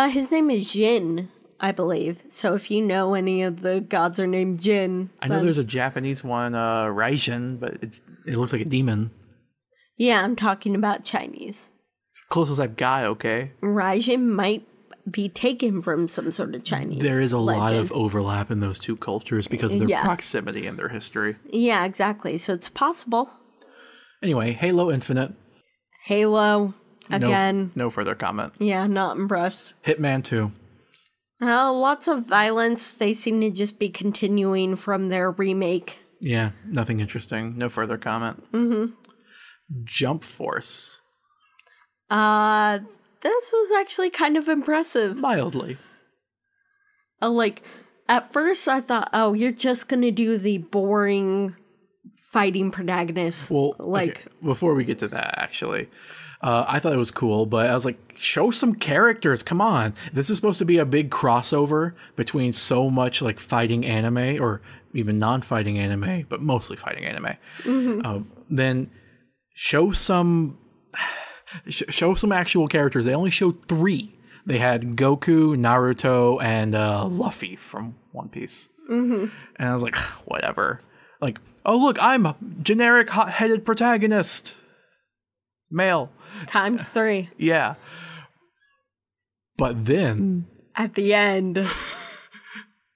His name is Jin, I believe. So if you know any of the gods are named Jin. I know there's a Japanese one, Raijin, but it looks like a demon. Yeah, I'm talking about Chinese. Close as I've got, okay? Raijin might be taken from some sort of Chinese There is a legend. lot of overlap in those two cultures because of their proximity and their history. Yeah, exactly. So it's possible. Anyway, Halo Infinite. Halo, again. No further comment. Yeah, not impressed. Hitman 2. Lots of violence. They seem to just be continuing from their remake. Yeah, nothing interesting. No further comment. Mm-hmm. Jump Force. This was actually kind of impressive. Mildly. At first I thought, oh, you're just gonna do the boring fighting protagonist. Well, okay, before we get to that, actually, I thought it was cool, but I was like, show some characters, come on. This is supposed to be a big crossover between so much fighting anime, or even non-fighting anime, but mostly fighting anime. Mm-hmm. Then show some actual characters. They only showed 3. They had Goku, Naruto, and Luffy from One Piece. Mm-hmm. And I was like, whatever. Oh look, I'm a generic hot-headed protagonist. Male. Times 3. Yeah. But then... At the end,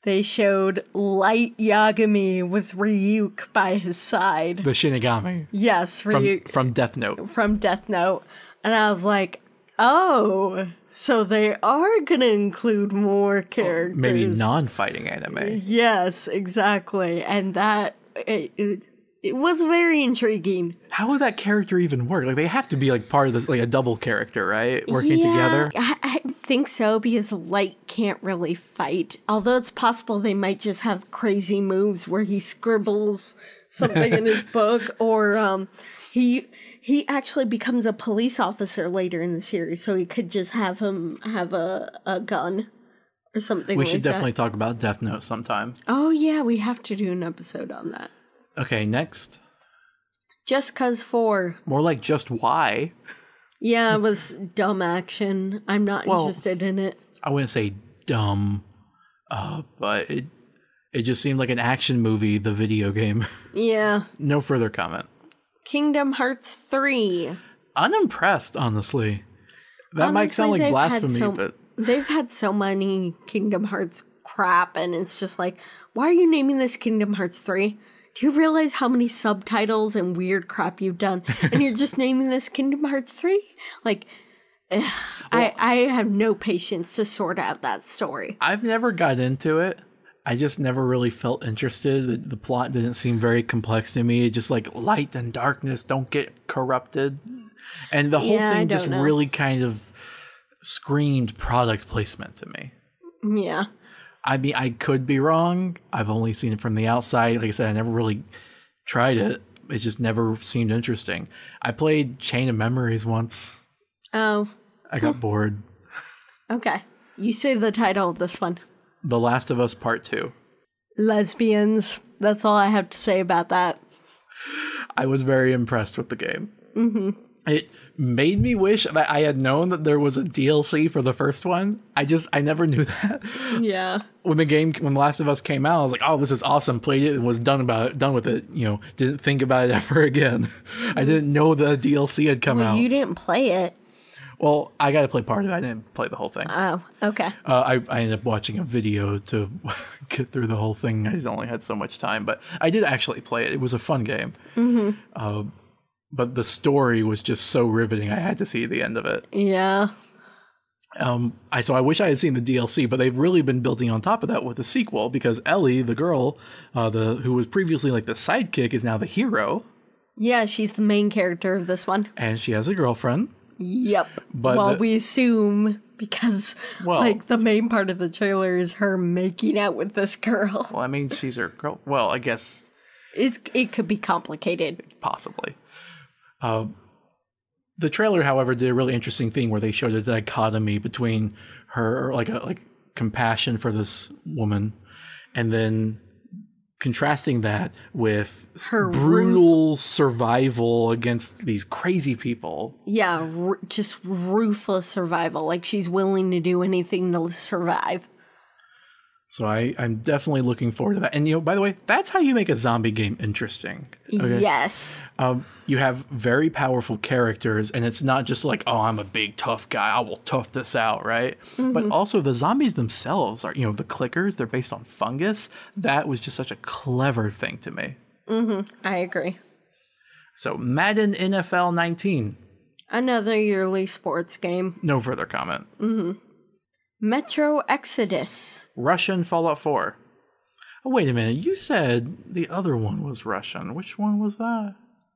they showed Light Yagami with Ryuk by his side. The Shinigami. Yes, Ryuk. From Death Note. From Death Note. And I was like, oh, so they are going to include more characters. Maybe non-fighting anime. Yes, exactly. And that, it was very intriguing. How would that character even work? They have to be part of this, a double character, right? Working together? I think so, because Light can't really fight. Although it's possible they might just have crazy moves where he scribbles something in his book, or he actually becomes a police officer later in the series, so he could just have him have a gun or something. We should definitely talk about Death Note sometime. Oh yeah, we have to do an episode on that. Okay, next. Just Cause 4. More like Just Why. Yeah, it was dumb action. I'm not interested in it. I wouldn't say dumb, but it just seemed like an action movie, the video game. Yeah. No further comment. Kingdom Hearts 3. Unimpressed, honestly. That might sound like blasphemy, but... They've had so many Kingdom Hearts crap, and it's just like, why are you naming this Kingdom Hearts 3? Do you realize how many subtitles and weird crap you've done? And you're just naming this Kingdom Hearts 3? I have no patience to sort out that story. I've never got into it. I just never really felt interested. The plot didn't seem very complex to me. It just light and darkness don't get corrupted. And the whole thing just really kind of screamed product placement to me. Yeah. I mean, I could be wrong. I've only seen it from the outside. Like I said, I never really tried it. It just never seemed interesting. I played Chain of Memories once. Oh. I got bored. Okay. You say the title of this one. The Last of Us Part 2. Lesbians. That's all I have to say about that. I was very impressed with the game. Mm-hmm. It made me wish that I had known that there was a DLC for the first one. I never knew that. Yeah. When The Last of Us came out, I was like, "Oh, this is awesome!" Played it and was done with it. Didn't think about it ever again. I didn't know the DLC had come out. You didn't play it. Well, I got to play part of it. I didn't play the whole thing. Oh, okay. I ended up watching a video to get through the whole thing. I only had so much time, but I did actually play it. It was a fun game. Mm-hmm. But the story was just so riveting. I had to see the end of it. Yeah. So I wish I had seen the DLC, but they've really been building on top of that with the sequel because Ellie, the girl, who was previously like the sidekick, is now the hero. Yeah, she's the main character of this one. And she has a girlfriend. Yep. But we assume because the main part of the trailer is her making out with this girl. Well, I mean, she's her girl. Well, I guess it could be complicated. Possibly. The trailer, however, did a really interesting thing where they showed a dichotomy between her, like compassion for this woman, and then contrasting that with her brutal survival against these crazy people. Yeah, just ruthless survival. Like she's willing to do anything to survive. So I'm definitely looking forward to that. And, by the way, that's how you make a zombie game interesting. Okay? Yes. You have very powerful characters, and it's not just like, oh, I'm a big, tough guy. I will tough this out, right? Mm-hmm. But also the zombies themselves are, the clickers, they're based on fungus. That was just such a clever thing to me. Mm-hmm. I agree. So Madden NFL 19. Another yearly sports game. No further comment. Mm-hmm. Metro Exodus. Russian Fallout 4. Oh, wait a minute. You said the other one was Russian. Which one was that?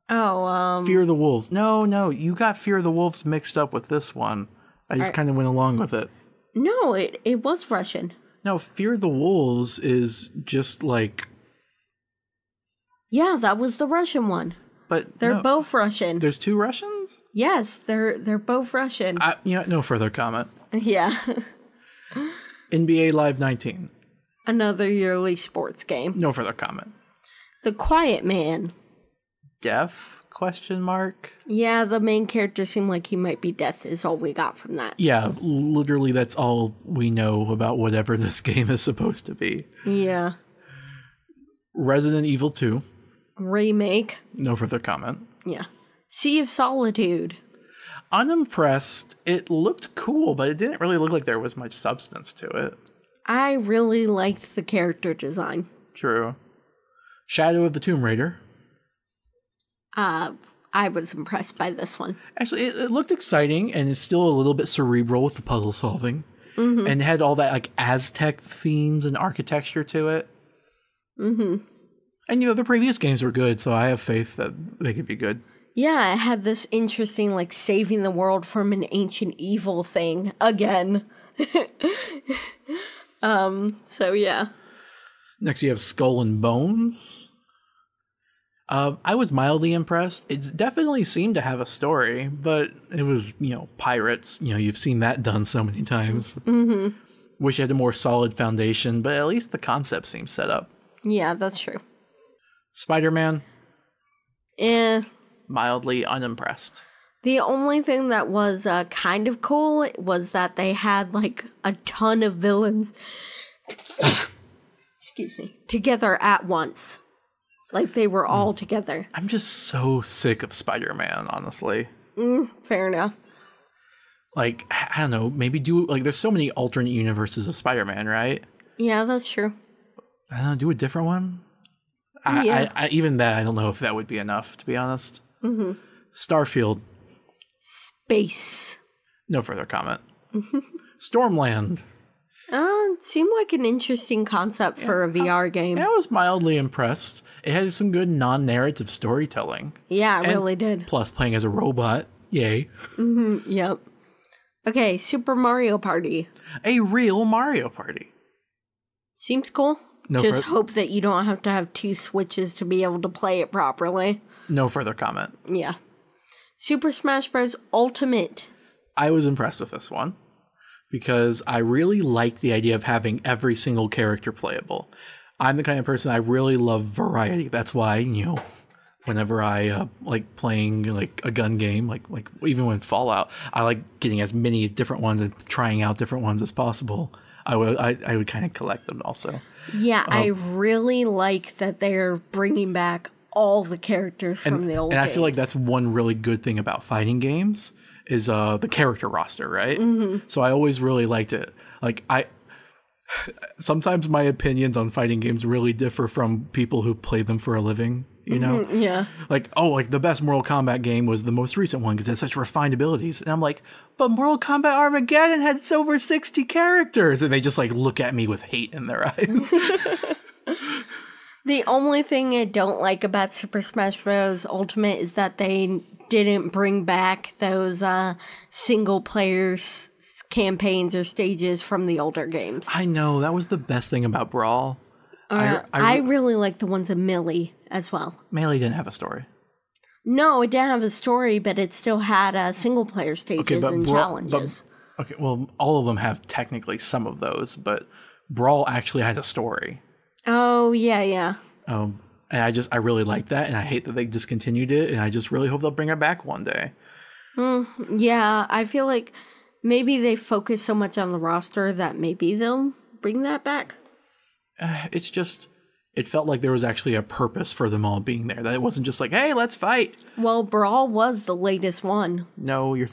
Oh, Fear the Wolves. No. You got Fear the Wolves mixed up with this one. I just kind of went along with it. No, it was Russian. No, Fear the Wolves is just like... Yeah, that was the Russian one. But they're both Russian. There's two Russians? Yes, they're both Russian. No further comment. Yeah. NBA Live 19. Another yearly sports game. No further comment. The Quiet Man. Deaf? ? Yeah, the main character seemed like he might be deaf is all we got from that. Yeah, literally that's all we know about whatever this game is supposed to be. Yeah. Resident Evil 2. Remake. No further comment. Yeah. Sea of Solitude. Unimpressed. It looked cool, but it didn't really look like there was much substance to it. I really liked the character design. True. Shadow of the Tomb Raider. I was impressed by this one. Actually, it looked exciting, and it's still a little bit cerebral with the puzzle solving. Mm-hmm. And it had all that like Aztec themes and architecture to it. Mm-hmm. And the previous games were good, so I have faith that they could be good. Yeah, it had this interesting, like, saving the world from an ancient evil thing again. So yeah. Next, you have Skull and Bones. I was mildly impressed. It definitely seemed to have a story, but it was, pirates. You've seen that done so many times. Mm-hmm. Wish it had a more solid foundation, but at least the concept seems set up. Yeah, that's true. Spider-Man. Mildly unimpressed. The only thing that was kind of cool was that they had like a ton of villains excuse me, together at once. Like they were all together. I'm just so sick of Spider-Man, honestly. Fair enough. Like, I don't know, maybe there's so many alternate universes of Spider-Man, right? Yeah, that's true. I don't know, do a different one? Yeah. Even that, I don't know if that would be enough, to be honest. Mm-hmm. Starfield. Space. No further comment. Stormland. Seemed like an interesting concept for a VR game. I was mildly impressed. It had some good non-narrative storytelling. Yeah, it really did. Plus, playing as a robot. Yay. Mm-hmm, yep. Okay, Super Mario Party. A real Mario Party. Seems cool. Just hope that you don't have to have 2 Switches to be able to play it properly. No further comment. Yeah. Super Smash Bros. Ultimate. I was impressed with this one because I really liked the idea of having every single character playable. I'm the kind of person I really love variety. That's why, whenever I like playing like a gun game, like even when Fallout, I like getting as many different ones and trying out different ones as possible. I would kind of collect them also. Yeah, I really like that they're bringing back all the characters from the old games. And I feel like that's one really good thing about fighting games is the character roster, right? Mm-hmm. So I always really liked it. Like sometimes my opinions on fighting games really differ from people who play them for a living, you know? Mm-hmm, yeah. Like, the best Mortal Kombat game was the most recent one because it has such refined abilities. And I'm like, but Mortal Kombat Armageddon had over 60 characters. And they just like look at me with hate in their eyes. The only thing I don't like about Super Smash Bros. Ultimate is that they didn't bring back those single-player campaigns or stages from the older games. I know. That was the best thing about Brawl. I really like the ones in Melee as well. Melee didn't have a story. No, it didn't have a story, but it still had single-player stages and challenges. All of them have technically some of those, but Brawl actually had a story. Oh, yeah. And I really like that, and I hate that they discontinued it, and I just really hope they'll bring it back one day. Yeah, I feel like maybe they focus so much on the roster that maybe they'll bring that back. It felt like there was actually a purpose for them all being there. That it wasn't just like, hey, let's fight. Well, Brawl was the latest one. No, your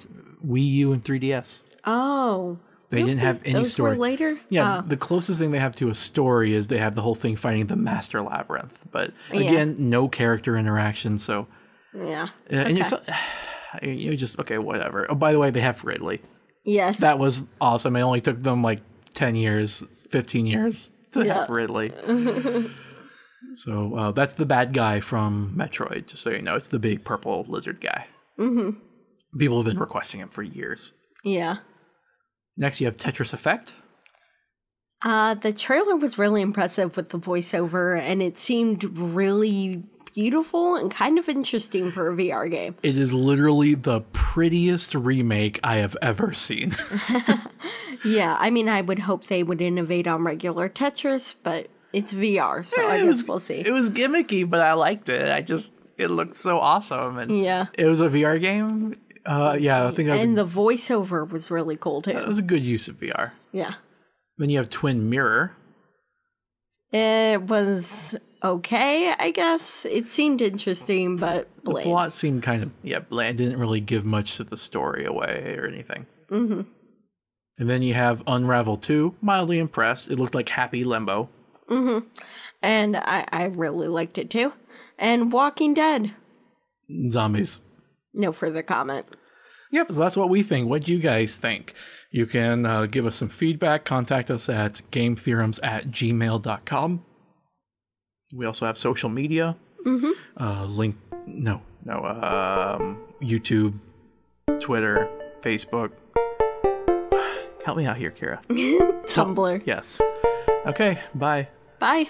Wii U and 3DS. Oh. They didn't have any those story. Were later? Yeah, the closest thing they have to a story is they have the whole thing fighting the Master Labyrinth. But again, no character interaction, so... Yeah. And you just, whatever. Oh, by the way, they have Ridley. Yes. That was awesome. It only took them like 10 years, 15 years to have Ridley. So that's the bad guy from Metroid, just so you know. It's the big purple lizard guy. Mm-hmm. People have been requesting him for years. Yeah. Next, you have Tetris Effect. The trailer was really impressive with the voiceover, and it seemed really beautiful and kind of interesting for a VR game. It is literally the prettiest remake I have ever seen. Yeah, I mean, I would hope they would innovate on regular Tetris, but it's VR, so I guess we'll see. It was gimmicky, but I liked it. It looked so awesome. And it was a VR game. I think that was the voiceover was really cool too. It was a good use of VR. Yeah. Then you have Twin Mirror. It was okay, I guess. It seemed interesting, but bland. The plot seemed kind of bland. Didn't really give much to the story away or anything. Mm-hmm. And then you have Unravel 2. Mildly impressed. It looked like Happy Limbo. Mm-hmm. And I really liked it too. And Walking Dead. Zombies. No further comment. Yep, so that's what we think. What do you guys think? You can give us some feedback. Contact us at gametheorems@gmail.com. We also have social media. Mm-hmm. YouTube, Twitter, Facebook. Help me out here, Kira. Tumblr. Yes. Okay, bye. Bye.